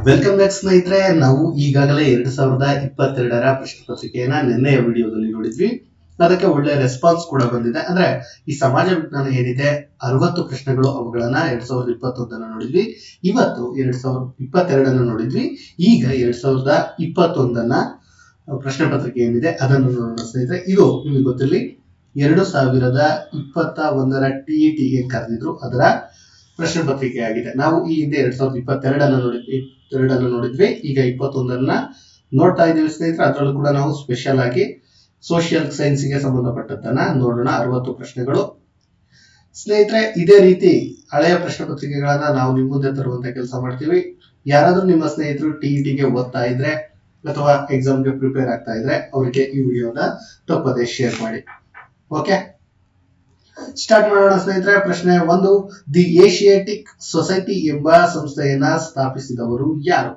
Welcome back ಸ್ನೇಹಿತರೆ. ನಾವು ಈಗಾಗಲೇ 2022ರ ಪ್ರಶ್ನೆ ಪತ್ರಿಕೆಯನ್ನ ನಿನ್ನೆಯ ವಿಡಿಯೋದಲ್ಲಿ ನೋಡಿದ್ವಿ. ಅದಕ್ಕೆ ಒಳ್ಳೆ ರೆಸ್ಪಾನ್ಸ್ ಕೂಡ ಬಂದಿದೆ. ಅಂದ್ರೆ ಈ ಸಮಾಜ ವಿಜ್ಞಾನ ಏನಿದೆ 60 ಪ್ರಶ್ನೆಗಳು, ಅವುಗಳನ್ನ 2021 ನೋಡಿದ್ವಿ. ಇವತ್ತು 2022 ನೋಡಿದ್ವಿ. ಈಗ 2021 ಪ್ರಶ್ನೆ ಪತ್ರಿಕೆ ಏನಿದೆ ಅದನ್ನು ನೋಡೋಣ ಸ್ನೇಹಿತರೆ. ಇದು ನಿಮಗೆ ಗೊತ್ತಿರಲಿ 2021ರ TETಗೆ ಕರೆದಿದ್ರು, ಅದರ ಪ್ರಶ್ನೆ ಪತ್ರಿಕೆ ಆಗಿದೆ. ನಾವು ಈ ಹಿಂದೆ 2022 ನೋಡಿದ್ವಿ. ಈಗ 21 ನೋಡ್ತಾ ಇದ್ದೀವಿ ಸ್ನೇಹಿತರೆ. ಅದರಲ್ಲೂ ಕೂಡ ನಾವು ಸ್ಪೆಷಲ್ ಆಗಿ ಸೋಷಿಯಲ್ ಸೈನ್ಸ್ ಗೆ ಸಂಬಂಧಪಟ್ಟದ್ದನ್ನ ನೋಡೋಣ. 60 ಪ್ರಶ್ನೆಗಳು ಸ್ನೇಹಿತರೆ. ಇದೇ ರೀತಿ ಹಳೆಯ ಪ್ರಶ್ನೆ ಪತ್ರಿಕೆಗಳನ್ನ ನಾವು ನಿಮ್ಮ ಮುಂದೆ ತರುವಂತ ಕೆಲಸ ಮಾಡ್ತೀವಿ. ಯಾರಾದ್ರೂ ನಿಮ್ಮ ಸ್ನೇಹಿತರು TETಗೆ ಓದ್ತಾ ಇದ್ರೆ ಅಥವಾ ಎಕ್ಸಾಮ್ಗೆ ಪ್ರಿಪೇರ್ ಆಗ್ತಾ ಇದ್ರೆ ಅವರಿಗೆ ಈ ವಿಡಿಯೋನ ತಪ್ಪದೆ ಶೇರ್ ಮಾಡಿ. ಓಕೆ, ಸ್ಟಾರ್ಟ್ ಮಾಡೋಣ ಸ್ನೇಹಿತರೆ. ಪ್ರಶ್ನೆ 1, ದಿ ಏಷಿಯಾಟಿಕ್ ಸೊಸೈಟಿ ಎಂಬ ಸಂಸ್ಥೆಯನ್ನ ಸ್ಥಾಪಿಸಿದವರು ಯಾರು?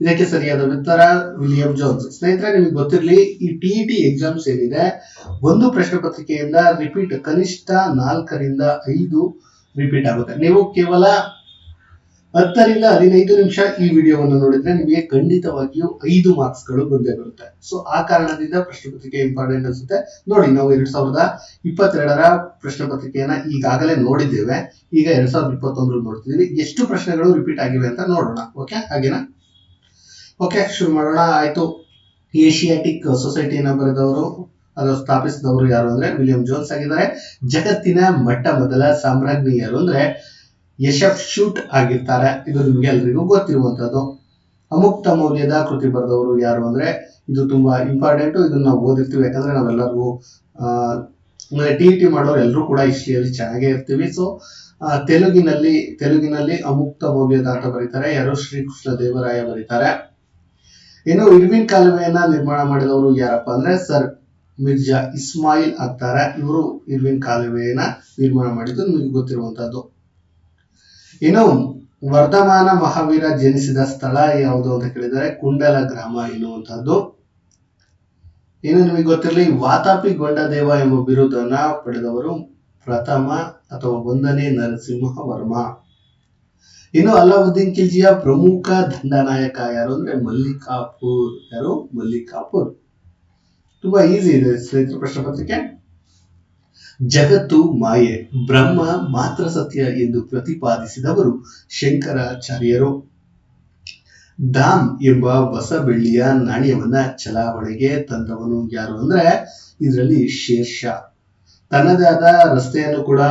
ಇದಕ್ಕೆ ಸರಿಯಾದ ಉತ್ತರ ವಿಲಿಯಂ ಜೋನ್ಸ್. ಸ್ನೇಹಿತರೆ, ನಿಮಗೆ ಗೊತ್ತಿರಲಿ ಈ TET ಎಕ್ಸಾಮ್ಸ್ ಏನಿದೆ, ಒಂದು ಪ್ರಶ್ನೆ ಪತ್ರಿಕೆಯಿಂದ ರಿಪೀಟ್ ಕನಿಷ್ಠ 4 ರಿಂದ 5 ರಿಪೀಟ್ ಆಗುತ್ತೆ. ನೀವು ಕೇವಲ 10 ರಿಂದ 15 ನಿಮಿಷ ಈ ವಿಡಿಯೋವನ್ನು ನೋಡಿದ್ರೆ ನಿಮಗೆ ಖಂಡಿತವಾಗಿಯೂ 5 ಮಾರ್ಕ್ಸ್ ಗಳು ಬಂದೇ ಬರುತ್ತೆ. ಸೊ ಆ ಕಾರಣದಿಂದ ಪ್ರಶ್ನೆ ಪತ್ರಿಕೆ ಇಂಪಾರ್ಟೆಂಟ್ ಅನ್ಸುತ್ತೆ. ನೋಡಿ, ನಾವು 2022ರ ಪ್ರಶ್ನೆ ಪತ್ರಿಕೆಯನ್ನ ಈಗಾಗಲೇ ನೋಡಿದ್ದೇವೆ. ಈಗ 2021 ನೋಡ್ತಿದೀವಿ. ಎಷ್ಟು ಪ್ರಶ್ನೆಗಳು ರಿಪೀಟ್ ಆಗಿವೆ ಅಂತ ನೋಡೋಣ. ಓಕೆ, ಹಾಗೇನಾ? ಓಕೆ, ಶುರು ಮಾಡೋಣ. ಆಯ್ತು. ಏಷಿಯಾಟಿಕ್ ಸೊಸೈಟಿಯನ್ನ ಬರೆದವರು, ಅದನ್ನು ಸ್ಥಾಪಿಸಿದವರು ಯಾರು ಅಂದ್ರೆ ವಿಲಿಯಂ ಜೋನ್ಸ್ ಆಗಿದ್ದಾರೆ. ಜಗತ್ತಿನ ಮೊದಲ ಸಾಮ್ರಾಜ್ಞಿಯರು ಅಂದ್ರೆ ಯಶಸ್ಶೂಟ್ ಆಗಿರ್ತಾರೆ. ಇದು ನಿಮ್ಗೆ ಎಲ್ರಿಗೂ ಗೊತ್ತಿರುವಂತದ್ದು. ಅಮುಕ್ತ ಮೌಲ್ಯದ ಕೃತಿ ಬರೆದವರು ಯಾರು ಅಂದ್ರೆ, ಇದು ತುಂಬಾ ಇಂಪಾರ್ಟೆಂಟ್. ಇದನ್ನ ನಾವು ಓದಿರ್ತೀವಿ, ಯಾಕಂದ್ರೆ ನಾವೆಲ್ಲರಿಗೂ TET ಮಾಡೋರು ಎಲ್ಲರೂ ಕೂಡ ಹಿಸ್ಟ್ರಿಯಲ್ಲಿ ಚೆನ್ನಾಗೇ ಇರ್ತೀವಿ. ಸೊ ತೆಲುಗಿನಲ್ಲಿ ಅಮುಕ್ತ ಮೌಲ್ಯದ ಅಂತ ಬರೀತಾರೆ. ಯಾರು? ಶ್ರೀಕೃಷ್ಣ ದೇವರಾಯ ಬರೀತಾರೆ. ಇನ್ನು ಇರ್ವಿನ್ ಕಾಲುವೆಯನ್ನ ನಿರ್ಮಾಣ ಮಾಡಿದವರು ಯಾರಪ್ಪ ಅಂದ್ರೆ ಸರ್ ಮಿರ್ಜಾ ಇಸ್ಮಾಯಿಲ್ ಆಗ್ತಾರೆ. ಇವರು ಇರ್ವಿನ್ ಕಾಲುವೆಯನ್ನ ನಿರ್ಮಾಣ ಮಾಡಿದ್ದು ನಿಮಗೆ ಗೊತ್ತಿರುವಂತದ್ದು. ಇನ್ನು ವರ್ಧಮಾನ ಮಹಾವೀರ ಜನಿಸಿದ ಸ್ಥಳ ಯಾವುದು ಅಂತ ಕೇಳಿದರೆ ಕುಂಡಲ ಗ್ರಾಮ ಎನ್ನುವಂತಹದ್ದು. ಇನ್ನು ನಿಮಗೆ ಗೊತ್ತಿರಲಿ ವಾತಾಪಿ ಗೊಂಡದೇವ ಎಂಬ ಬಿರುದನ್ನ ಪಡೆದವರು ಪ್ರಥಮ ಅಥವಾ 1ನೇ ನರಸಿಂಹ ವರ್ಮ. ಇನ್ನು ಅಲಾವುದ್ದೀನ್ ಖಿಲ್ಜಿಯ ಪ್ರಮುಖ ದಂಡನಾಯಕ ಯಾರು ಅಂದ್ರೆ ಮಲ್ಲಿಕಾಪುರ್. ಯಾರು? ಮಲ್ಲಿಕಾಪುರ್. ತುಂಬಾ ಈಸಿ ಇದೆ ಸ್ನೇಹಿತರ ಪ್ರಶ್ನೆ ಪತ್ರಿಕೆ. ಜಗತ್ತು ಮಾಯೆ, ಬ್ರಹ್ಮ ಮಾತ್ರ ಸತ್ಯ ಎಂದು ಪ್ರತಿಪಾದಿಸಿದವರು ಶಂಕರಾಚಾರ್ಯರು. ದಾಮ್ ಎಂಬ ಹೊಸ ಬೆಳ್ಳಿಯ ನಾಣ್ಯವನ್ನ ಚಲಾವಣೆಗೆ ತಂದವನು ಯಾರು ಅಂದ್ರೆ ಇದರಲ್ಲಿ ಶೇರ್ಷಾ. ತನ್ನದೇ ಆದ ರಸ್ತೆಯನ್ನು ಕೂಡ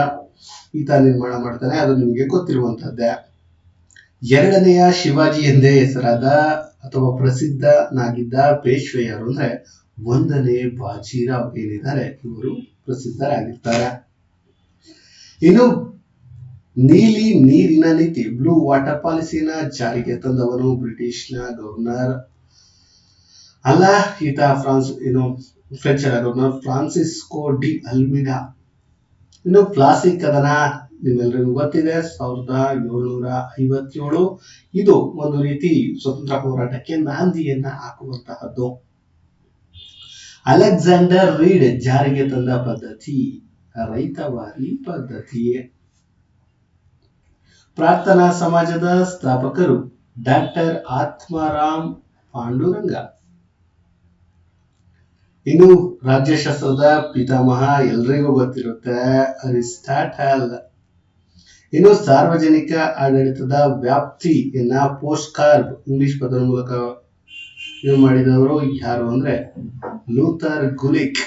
ಈತ ನಿರ್ಮಾಣ ಮಾಡ್ತಾನೆ, ಅದು ನಿಮಗೆ ಗೊತ್ತಿರುವಂತದ್ದೇ. 2ನೆಯ ಶಿವಾಜಿ ಎಂದೇ ಹೆಸರಾದ ಅಥವಾ ಪ್ರಸಿದ್ಧನಾಗಿದ್ದ ಪೇಶ್ವೆ ಯಾರು ಅಂದ್ರೆ 1ನೇ ಬಾಜಿರಾವ್ ಏನಿದ್ದಾರೆ ಇವರು ಪ್ರಸಿದ್ಧರಾಗಿರ್ತಾರೆ. ಇನ್ನು ನೀಲಿ ನೀರಿನ ನೀತಿ, ಬ್ಲೂ ವಾಟರ್ ಪಾಲಿಸಿನ ಜಾರಿಗೆ ತಂದವನು ಬ್ರಿಟಿಷ್ನ ಗವರ್ನರ್ ಅಲ್ಲ, ಈತ ಫ್ರೆಂಚ್ ಗವರ್ನರ್ ಫ್ರಾನ್ಸಿಸ್ಕೋ ಡಿ ಅಲ್ಮಿಡಾ. ಇನ್ನು ಪ್ಲಾಸಿ ಕದನ ನಿಮ್ಮೆಲ್ಲರಿಗೂ ಗೊತ್ತಿದೆ, 1757. ಇದು ಒಂದು ರೀತಿ ಸ್ವತಂತ್ರ ಹೋರಾಟಕ್ಕೆ ನಾಂದಿಯನ್ನ ಹಾಕುವಂತಹದ್ದು. ಅಲೆಕ್ಸಾಂಡರ್ ರೀಡ್ ಜಾರಿಗೆ ತಂದ ಪದ್ಧತಿ ರೈತವಾರಿ ಪದ್ಧತಿಯೇ. ಪ್ರಾರ್ಥನಾ ಸಮಾಜದ ಸ್ಥಾಪಕರು ಡಾಕ್ಟರ್ ಆತ್ಮಾರಾಮ್ ಪಾಂಡುರಂಗ. ಇನ್ನು ರಾಜ್ಯಶಾಸ್ತ್ರದ ಪಿತಾಮಹ ಎಲ್ರಿಗೂ ಗೊತ್ತಿರುತ್ತೆ, ಅರಿಸ್ಟಾಟಲ್. ಇನ್ನು ಸಾರ್ವಜನಿಕ ಆಡಳಿತದ ವ್ಯಾಪ್ತಿಯನ್ನ ಪೋಸ್ಟ್ ಕಾರ್ಡ್ ಇಂಗ್ಲಿಷ್ ಪದದ ಮೂಲಕ ಮಾಡಿದವರು ಯಾರು ಅಂದ್ರೆ ಲೂಥರ್ ಗುಲಿಕ್.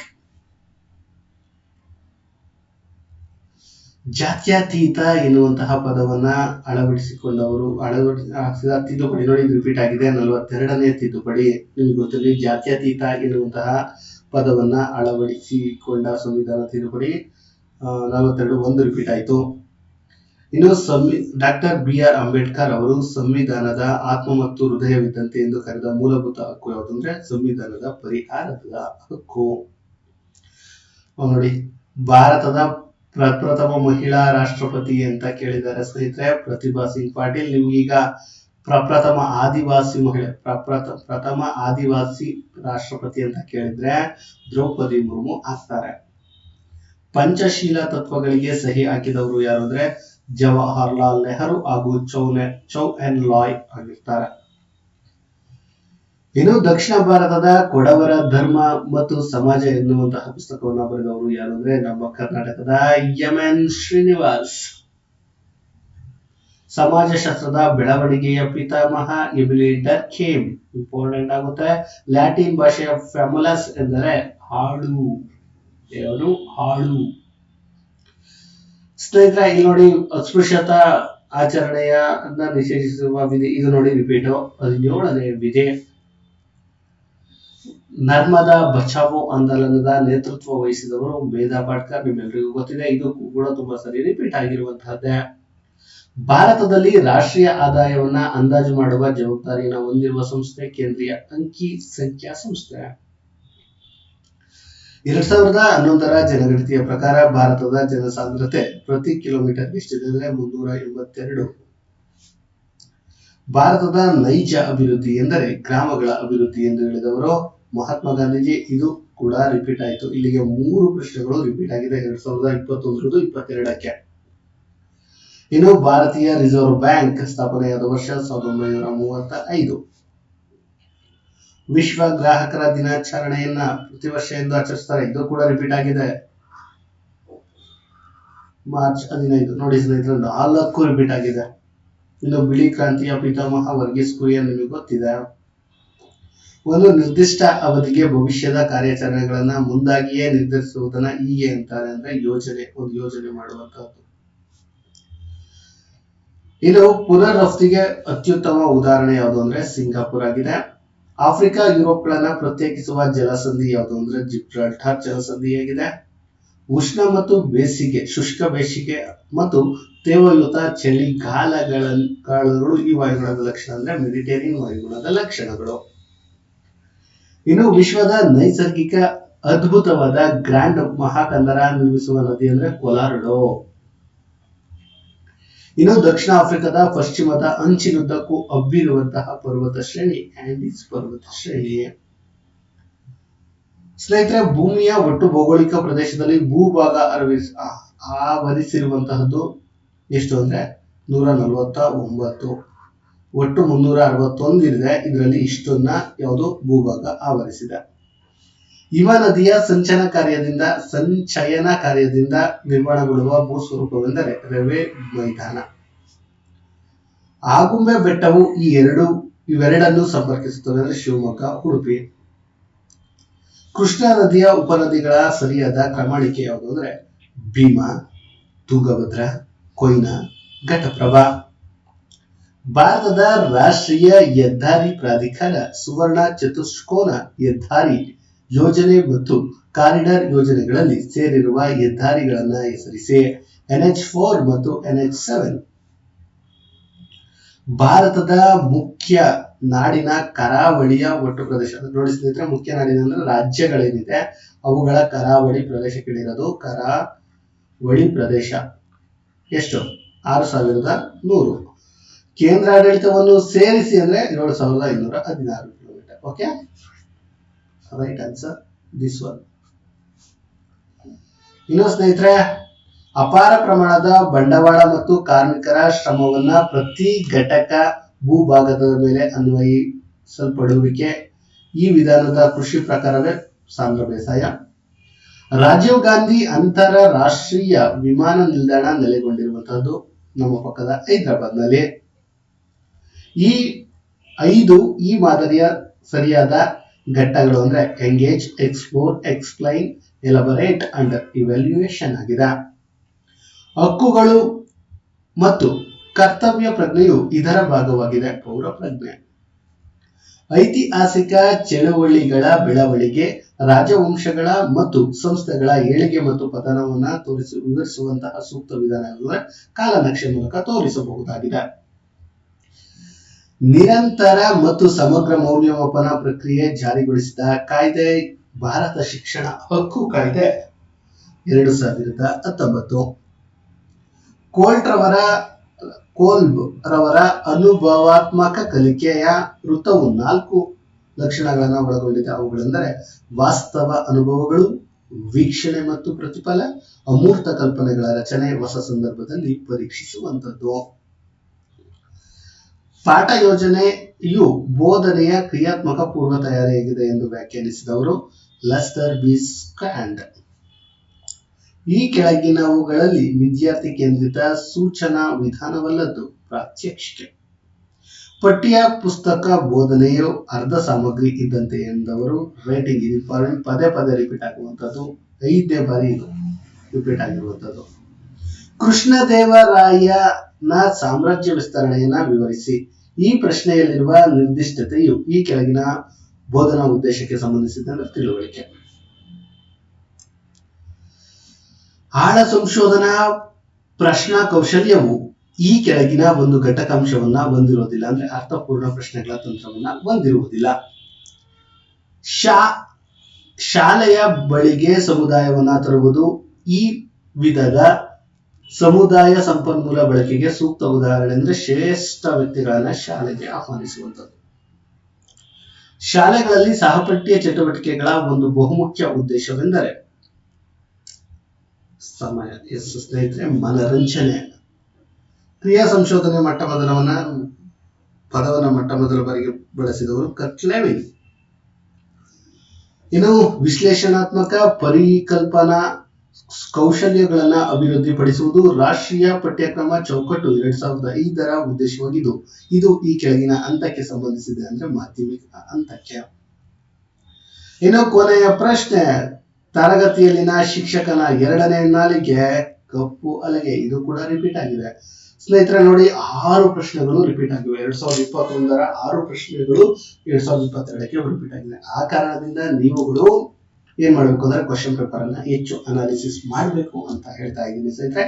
ಜಾತ್ಯತೀತ ಎನ್ನುವಂತಹ ಪದವನ್ನ ಅಳವಡಿಸಿಕೊಂಡವರು ತಿದ್ದುಪಡಿ. ನೋಡಿ, ಇದು ರಿಪೀಟ್ ಆಗಿದೆ. 42ನೇ ತಿದ್ದುಪಡಿ. ನಿಮಗೆ ಗೊತ್ತಿರಲಿ, ಜಾತ್ಯತೀತ ಎನ್ನುವಂತಹ ಪದವನ್ನ ಅಳವಡಿಸಿಕೊಂಡ ಸಂವಿಧಾನ ತಿದ್ದುಪಡಿ 42 1 ರಿಪೀಟ್ ಆಯಿತು. ಇನ್ನು ಡಾಕ್ಟರ್ BR ಅಂಬೇಡ್ಕರ್ ಅವರು ಸಂವಿಧಾನದ ಆತ್ಮ ಮತ್ತು ಹೃದಯವಿದ್ದಂತೆ ಎಂದು ಕರೆದ ಮೂಲಭೂತ ಹಕ್ಕು ಯಾವುದು ಅಂದ್ರೆ ಸಂವಿಧಾನದ ಪರಿಹಾರದ ಹಕ್ಕು. ನೋಡಿ, ಭಾರತದ ಪ್ರಪ್ರಥಮ ಮಹಿಳಾ ರಾಷ್ಟ್ರಪತಿ ಅಂತ ಕೇಳಿದ್ದಾರೆ ಸ್ನೇಹಿತರೆ, ಪ್ರತಿಭಾ ಸಿಂಗ್ ಪಾಟೀಲ್. ನಿಮ್ಗೀಗ ಪ್ರಪ್ರಥಮ ಆದಿವಾಸಿ ರಾಷ್ಟ್ರಪತಿ ಅಂತ ಕೇಳಿದ್ರೆ ದ್ರೌಪದಿ ಮುರ್ಮು ಆಗ್ತಾರೆ. ಪಂಚಶೀಲ ತತ್ವಗಳಿಗೆ ಸಹಿ ಹಾಕಿದವರು ಯಾರು ಅಂದ್ರೆ ಜವಾಹರ್ಲಾಲ್ ನೆಹರು ಹಾಗೂ ಚೌ ಎನ್ ಲಾಯ್ ಆಗಿರ್ತಾರೆ. ಇನ್ನು ದಕ್ಷಿಣ ಭಾರತದ ಕೊಡವರ ಧರ್ಮ ಮತ್ತು ಸಮಾಜ ಎನ್ನುವಂತಹ ಪುಸ್ತಕವನ್ನು ಬರೆದವರು ಯಾರು ಅಂದ್ರೆ ನಮ್ಮ ಕರ್ನಾಟಕದ ಎಂ.ಎನ್. ಶ್ರೀನಿವಾಸ್. ಸಮಾಜಶಾಸ್ತ್ರದ ಬೆಳವಣಿಗೆಯ ಪಿತಾಮಹ ಎಮಿಲಿ ಡರ್ಕೀಮ್. ಇಂಪಾರ್ಟೆಂಟ್ ಆಗುತ್ತೆ. ಲ್ಯಾಟಿನ್ ಭಾಷೆಯ ಫ್ಯಾಮುಲಸ್ ಎಂದರೆ ಹಾಡು. ಹಾಡು. ಸ್ನೇಹಿತರೆ, ಇಲ್ಲಿ ನೋಡಿ ಅಸ್ಪೃಶ್ಯತಾ ಆಚರಣೆಯ ನಿಷೇಧಿಸುವ ವಿಧಿ, ಇದು ನೋಡಿ ರಿಪೀಟ್ 17ನೇ ವಿಧಿ. ನರ್ಮದಾ ಬಚಾವೋ ಆಂದೋಲನದ ನೇತೃತ್ವ ವಹಿಸಿದವರು ಮೇಧಾ ಪಾಟ್ಕರ್, ನಿಮ್ಮೆಲ್ಲರಿಗೂ ಗೊತ್ತಿದೆ. ಇದು ಕೂಡ ತುಂಬಾ ಸರಿ ರಿಪೀಟ್ ಆಗಿರುವಂತಹದ್ದೇ. ಭಾರತದಲ್ಲಿ ರಾಷ್ಟ್ರೀಯ ಆದಾಯವನ್ನ ಅಂದಾಜು ಮಾಡುವ ಜವಾಬ್ದಾರಿಯನ್ನು ಹೊಂದಿರುವ ಸಂಸ್ಥೆ ಕೇಂದ್ರೀಯ ಅಂಕಿ ಸಂಖ್ಯಾ ಸಂಸ್ಥೆ. 2011ರ ಜನಗಣತಿಯ ಪ್ರಕಾರ ಭಾರತದ ಜನಸಾಂದ್ರತೆ ಪ್ರತಿ ಕಿಲೋಮೀಟರ್ ಎಷ್ಟಿದೆ ಅಂದ್ರೆ 382. ಭಾರತದ ನೈಜ ಅಭಿವೃದ್ಧಿ ಎಂದರೆ ಗ್ರಾಮಗಳ ಅಭಿವೃದ್ಧಿ ಎಂದು ಹೇಳಿದವರು ಮಹಾತ್ಮ ಗಾಂಧೀಜಿ. ಇದು ಕೂಡ ರಿಪೀಟ್ ಆಯಿತು. ಇಲ್ಲಿಗೆ 3 ಪ್ರಶ್ನೆಗಳು ರಿಪೀಟ್ ಆಗಿದೆ 2021 22ಕ್ಕೆ. ಇನ್ನು ಭಾರತೀಯ ರಿಸರ್ವ್ ಬ್ಯಾಂಕ್ ಸ್ಥಾಪನೆಯಾದ ವರ್ಷ 1935. ವಿಶ್ವ ಗ್ರಾಹಕರ ದಿನಾಚರಣೆಯನ್ನ ಪ್ರತಿ ವರ್ಷ ಎಂದು ಆಚರಿಸ್ತಾರೆ. ಇದು ಕೂಡ ರಿಪೀಟ್ ಆಗಿದೆ ಮಾರ್ಚ್ 15. ನೋಡಿ ಸ್ನೇಹಿತರೆ, 4 ರಿಪೀಟ್ ಆಗಿದೆ. ಇನ್ನು ಬಿಳಿ ಕ್ರಾಂತಿಯ ಪಿತಾಮಹ ವರ್ಗೀಸ್ ಕುರಿಯನ್ ನಿಮಗೆ ಗೊತ್ತಿದೆ. ಒಂದು ನಿರ್ದಿಷ್ಟ ಅವಧಿಗೆ ಭವಿಷ್ಯದ ಕಾರ್ಯಾಚರಣೆಗಳನ್ನ ಮುಂದಾಗಿಯೇ ನಿರ್ಧರಿಸುವುದನ್ನ ಹೀಗೆ ಅಂತಾರೆ ಅಂದ್ರೆ ಯೋಜನೆ, ಒಂದು ಯೋಜನೆ ಮಾಡುವಂತಹದ್ದು. ಇನ್ನು ಪುನರ್ ರಫ್ತಿಗೆ ಅತ್ಯುತ್ತಮ ಉದಾಹರಣೆ ಯಾವುದು ಅಂದ್ರೆ ಸಿಂಗಾಪುರ್ ಆಗಿದೆ. ಆಫ್ರಿಕಾ ಯುರೋಪ್ಗಳನ್ನ ಪ್ರತ್ಯೇಕಿಸುವ ಜಲಸಂಧಿ ಯಾವುದು ಅಂದ್ರೆ ಜಿಬ್ರಾಲ್ಟರ್ ಜಲಸಂಧಿಯಾಗಿದೆ. ಉಷ್ಣ ಮತ್ತು ಬೇಸಿಗೆ, ಶುಷ್ಕ ಬೇಸಿಗೆ ಮತ್ತು ತೇವಯುತ ಚಳಿಗಾಲಗಳು ಈ ವಾಯುಗುಣದ ಲಕ್ಷಣ ಅಂದ್ರೆ ಮೆಡಿಟೇರಿಯನ್ ವಾಯುಗುಣದ ಲಕ್ಷಣಗಳು. ಇನ್ನು ವಿಶ್ವದ ನೈಸರ್ಗಿಕ ಅದ್ಭುತವಾದ ಗ್ರ್ಯಾಂಡ್ ಮಹಾಕಂದರ ನಿರ್ಮಿಸುವ ನದಿ ಅಂದ್ರೆ ಕೊಲಾರಡೋ. ಇನ್ನು ದಕ್ಷಿಣ ಆಫ್ರಿಕಾದ ಪಶ್ಚಿಮದ ಅಂಚಿನುದ್ದಕ್ಕೂ ಹಬ್ಬಿರುವಂತಹ ಪರ್ವತ ಶ್ರೇಣಿ ಆಂಡೀಸ್ ಪರ್ವತ ಶ್ರೇಣಿ. ಸ್ನೇಹಿತರೆ, ಭೂಮಿಯ ಒಟ್ಟು ಭೌಗೋಳಿಕ ಪ್ರದೇಶದಲ್ಲಿ ಭೂಭಾಗ ಆವರಿಸಿರುವಂತಹದ್ದು ಎಷ್ಟು ಅಂದ್ರೆ 149. ಒಟ್ಟು 361 ಇದೆ. ಇದರಲ್ಲಿ ಇಷ್ಟನ್ನ ಯಾವುದು ಭೂಭಾಗ ಆವರಿಸಿದೆ. ಹಿಮ ನದಿಯ ಸಂಚಯನ ಕಾರ್ಯದಿಂದ ನಿರ್ಮಾಣಗೊಳ್ಳುವ ಭೂಸ್ವರೂಪವೆಂದರೆ ರವೆ ಮೈದಾನ. ಆಗುಂಬೆ ಬೆಟ್ಟವು ಇವೆರಡನ್ನು ಸಂಪರ್ಕಿಸುತ್ತದೆ ಅಂದ್ರೆ ಶಿವಮೊಗ್ಗ, ಉಡುಪಿ. ಕೃಷ್ಣಾ ನದಿಯ ಉಪನದಿಗಳ ಸರಿಯಾದ ಕ್ರಮಾಣಿಕೆ ಯಾವುದು ಅಂದ್ರೆ ಭೀಮಾ, ತುಂಗಭದ್ರ, ಕೊಯ್ನಾ, ಘಟಪ್ರಭಾ. ಭಾರತದ ರಾಷ್ಟ್ರೀಯ ಹೆದ್ದಾರಿ ಪ್ರಾಧಿಕಾರ ಸುವರ್ಣ ಚತುಷ್ಕೋನ ಹೆದ್ದಾರಿ ಯೋಜನೆ ಮತ್ತು ಕಾರಿಡಾರ್ ಯೋಜನೆಗಳಲ್ಲಿ ಸೇರಿರುವ ಹೆದ್ದಾರಿಗಳನ್ನ ಹೆಸರಿಸಿ. NH4 ಮತ್ತು NH7. ಭಾರತದ ಮುಖ್ಯ ನಾಡಿನ ಕರಾವಳಿಯ ಒಟ್ಟು ಪ್ರದೇಶ ನೋಡಿ ಸ್ನೇಹಿತರೆ, ಮುಖ್ಯ ನಾಡಿನ ಅಂದ್ರೆ ರಾಜ್ಯಗಳೇನಿದೆ ಅವುಗಳ ಕರಾವಳಿ ಪ್ರದೇಶಗಳಿರೋದು ಕರಾವಳಿ ಪ್ರದೇಶ ಎಷ್ಟು 6100. ಕೇಂದ್ರಾಡಳಿತವನ್ನು ಸೇರಿಸಿ ಅಂದ್ರೆ 7516 kilometre. Okay, right answer this one. ಇನ್ನು ಸ್ನೇಹಿತರೆ, ಅಪಾರ ಪ್ರಮಾಣದ ಬಂಡವಾಳ ಮತ್ತು ಕಾರ್ಮಿಕರ ಶ್ರಮವನ್ನ ಪ್ರತಿ ಘಟಕ ಭೂಭಾಗದ ಮೇಲೆ ಅನ್ವಯಿಸಲ್ಪಡುವಿಕೆ ಈ ವಿಧಾನದ ಕೃಷಿ ಪ್ರಕಾರವೇ ಸಾಂದ್ರ ಬೇಸಾಯ. ರಾಜೀವ್ ಗಾಂಧಿ ಅಂತಾರಾಷ್ಟ್ರೀಯ ವಿಮಾನ ನಿಲ್ದಾಣ ನೆಲೆಗೊಂಡಿರುವಂತಹದ್ದು ನಮ್ಮ ಪಕ್ಕದ ಹೈದರಾಬಾದ್ನಲ್ಲಿ. ಈ ಮಾದರಿಯ ಸರಿಯಾದ ಘಟ್ಟಗಳು ಅಂದ್ರೆ engage, explore, explain, elaborate and evaluation ಆಗಿದೆ. ಹಕ್ಕುಗಳು ಮತ್ತು ಕರ್ತವ್ಯ ಪ್ರಜ್ಞೆಯು ಇದರ ಭಾಗವಾಗಿದೆ. ಪೌರ ಪ್ರಜ್ಞೆ. ಐತಿಹಾಸಿಕ ಚಳುವಳಿಗಳ ಬೆಳವಣಿಗೆ, ರಾಜವಂಶಗಳ ಮತ್ತು ಸಂಸ್ಥೆಗಳ ಏಳಿಗೆ ಮತ್ತು ಪತನವನ್ನ ವಿವರಿಸುವಂತಹ ಸೂಕ್ತ ವಿಧಾನಗಳ ಕಾಲನಕ್ಷೆ ಮೂಲಕ ತೋರಿಸಬಹುದಾಗಿದೆ. ನಿರಂತರ ಮತ್ತು ಸಮಗ್ರ ಮೌಲ್ಯಮಾಪನ ಪ್ರಕ್ರಿಯೆ ಜಾರಿಗೊಳಿಸಿದ ಕಾಯ್ದೆ ಭಾರತ ಶಿಕ್ಷಣ ಹಕ್ಕು ಕಾಯ್ದೆ 2019. ಕೋಲ್ಬ್ ರವರ ಅನುಭವಾತ್ಮಕ ಕಲಿಕೆಯ ವೃತ್ತವು 4 ಲಕ್ಷಣಗಳನ್ನು ಒಳಗೊಂಡಿದೆ. ಅವುಗಳೆಂದರೆ ವಾಸ್ತವ ಅನುಭವಗಳು, ವೀಕ್ಷಣೆ ಮತ್ತು ಪ್ರತಿಫಲ, ಅಮೂರ್ತ ಕಲ್ಪನೆಗಳ ರಚನೆ ಹೊಸ ಸಂದರ್ಭದಲ್ಲಿ ಪರೀಕ್ಷಿಸುವಂಥದ್ದು. ಪಾಠ ಯೋಜನೆಯು ಬೋಧನೆಯ ಕ್ರಿಯಾತ್ಮಕ ಪೂರ್ವ ತಯಾರಿಯಾಗಿದೆ ಎಂದು ವ್ಯಾಖ್ಯಾನಿಸಿದವರು ಲೆಸ್ಟರ್ ಬಿ ಸ್ಟ್ರಾಂಡ್. ಈ ಕೆಳಗಿನವುಗಳಲ್ಲಿ ವಿದ್ಯಾರ್ಥಿ ಕೇಂದ್ರಿತ ಸೂಚನಾ ವಿಧಾನವಲ್ಲದ್ದು ಪ್ರಾತ್ಯಕ್ಷಿಕೆ. ಪಠ್ಯ ಪುಸ್ತಕ ಬೋಧನೆಯು ಅರ್ಧ ಸಾಮಗ್ರಿ ಇದ್ದಂತೆ ಎಂದವರು ರೈಟಿಂಗ್ ಇದು ಪದೇ ಪದೇ ರಿಪೀಟ್ ಆಗುವಂಥದ್ದು, 5ನೇ ಬಾರಿ ಇದು ರಿಪೀಟ್ ಆಗಿರುವಂಥದ್ದು. ಕೃಷ್ಣದೇವರಾಯನ ಸಾಮ್ರಾಜ್ಯ ವಿಸ್ತರಣೆಯನ್ನ ವಿವರಿಸಿ. ಈ ಪ್ರಶ್ನೆಯಲ್ಲಿರುವ ನಿರ್ದಿಷ್ಟತೆಯು ಈ ಕೆಳಗಿನ ಬೋಧನಾ ಉದ್ದೇಶಕ್ಕೆ ಸಂಬಂಧಿಸಿದ ತಿಳುವಳಿಕೆ. ಆಳ ಸಂಶೋಧನಾ ಪ್ರಶ್ನಾ ಕೌಶಲ್ಯವು ಈ ಕೆಳಗಿನ ಒಂದು ಘಟಕಾಂಶವನ್ನ ಹೊಂದಿರುವುದಿಲ್ಲ, ಅಂದ್ರೆ ಅರ್ಥಪೂರ್ಣ ಪ್ರಶ್ನೆಗಳ ತಂತ್ರವನ್ನ ಹೊಂದಿರುವುದಿಲ್ಲ. ಶಾಲೆಯ ಬಳಿಗೆ ಸಮುದಾಯವನ್ನ ತರುವುದು. ಈ ವಿಧದ ಸಮುದಾಯ ಸಂಪನ್ಮೂಲ ಬಳಕೆಗೆ ಸೂಕ್ತ ಉದಾಹರಣೆ ಅಂದ್ರೆ ಶ್ರೇಷ್ಠ ವ್ಯಕ್ತಿಗಳನ್ನ ಶಾಲೆಗೆ ಆಹ್ವಾನಿಸುವಂಥದ್ದು. ಶಾಲೆಗಳಲ್ಲಿ ಸಹಪಠ್ಯ ಚಟುವಟಿಕೆಗಳ ಒಂದು ಬಹುಮುಖ್ಯ ಉದ್ದೇಶವೆಂದರೆ ಸ್ನೇಹಿತರೆ ಮನರಂಜನೆ. ಕ್ರಿಯಾ ಸಂಶೋಧನೆ ಪದವನ್ನ ಮೊಟ್ಟ ಬಾರಿಗೆ ಬಳಸಿದವರು ಕಟ್ಲೆವಿನ್. ಇನ್ನು ವಿಶ್ಲೇಷಣಾತ್ಮಕ ಪರಿಕಲ್ಪನಾ ಕೌಶಲ್ಯಗಳನ್ನ ಅಭಿವೃದ್ಧಿಪಡಿಸುವುದು. ರಾಷ್ಟ್ರೀಯ ಪಠ್ಯಕ್ರಮ ಚೌಕಟ್ಟು 2005ರ ಉದ್ದೇಶವಾಗಿದ್ದು ಇದು ಈ ಕೆಳಗಿನ ಹಂತಕ್ಕೆ ಸಂಬಂಧಿಸಿದೆ, ಅಂದ್ರೆ ಮಾಧ್ಯಮಿಕ ಹಂತಕ್ಕೆ. ಇನ್ನು ಕೊನೆಯ ಪ್ರಶ್ನೆ, ತರಗತಿಯಲ್ಲಿನ ಶಿಕ್ಷಕನ 2ನೇ ನಾಲಿಗೆ ಕಪ್ಪು ಹಲಗೆ. ಇದು ಕೂಡ ರಿಪೀಟ್ ಆಗಿದೆ ಸ್ನೇಹಿತರೆ. ನೋಡಿ 6 ಪ್ರಶ್ನೆಗಳು ರಿಪೀಟ್ ಆಗಿವೆ. 2021ರ 6 ಪ್ರಶ್ನೆಗಳು 2022ಕ್ಕೆ ರಿಪೀಟ್ ಆಗಿದೆ. ಆ ಕಾರಣದಿಂದ ನೀವುಗಳು ಏನ್ ಮಾಡ್ಬೇಕು ಅಂದ್ರೆ ಕ್ವಶನ್ ಪೇಪರ್ ಅನ್ನ ಹೆಚ್ಚು ಅನಾಲಿಸಿಸ್ ಮಾಡಬೇಕು ಅಂತ ಹೇಳ್ತಾ ಇದ್ದೀನಿ ಸ್ನೇಹಿತರೆ.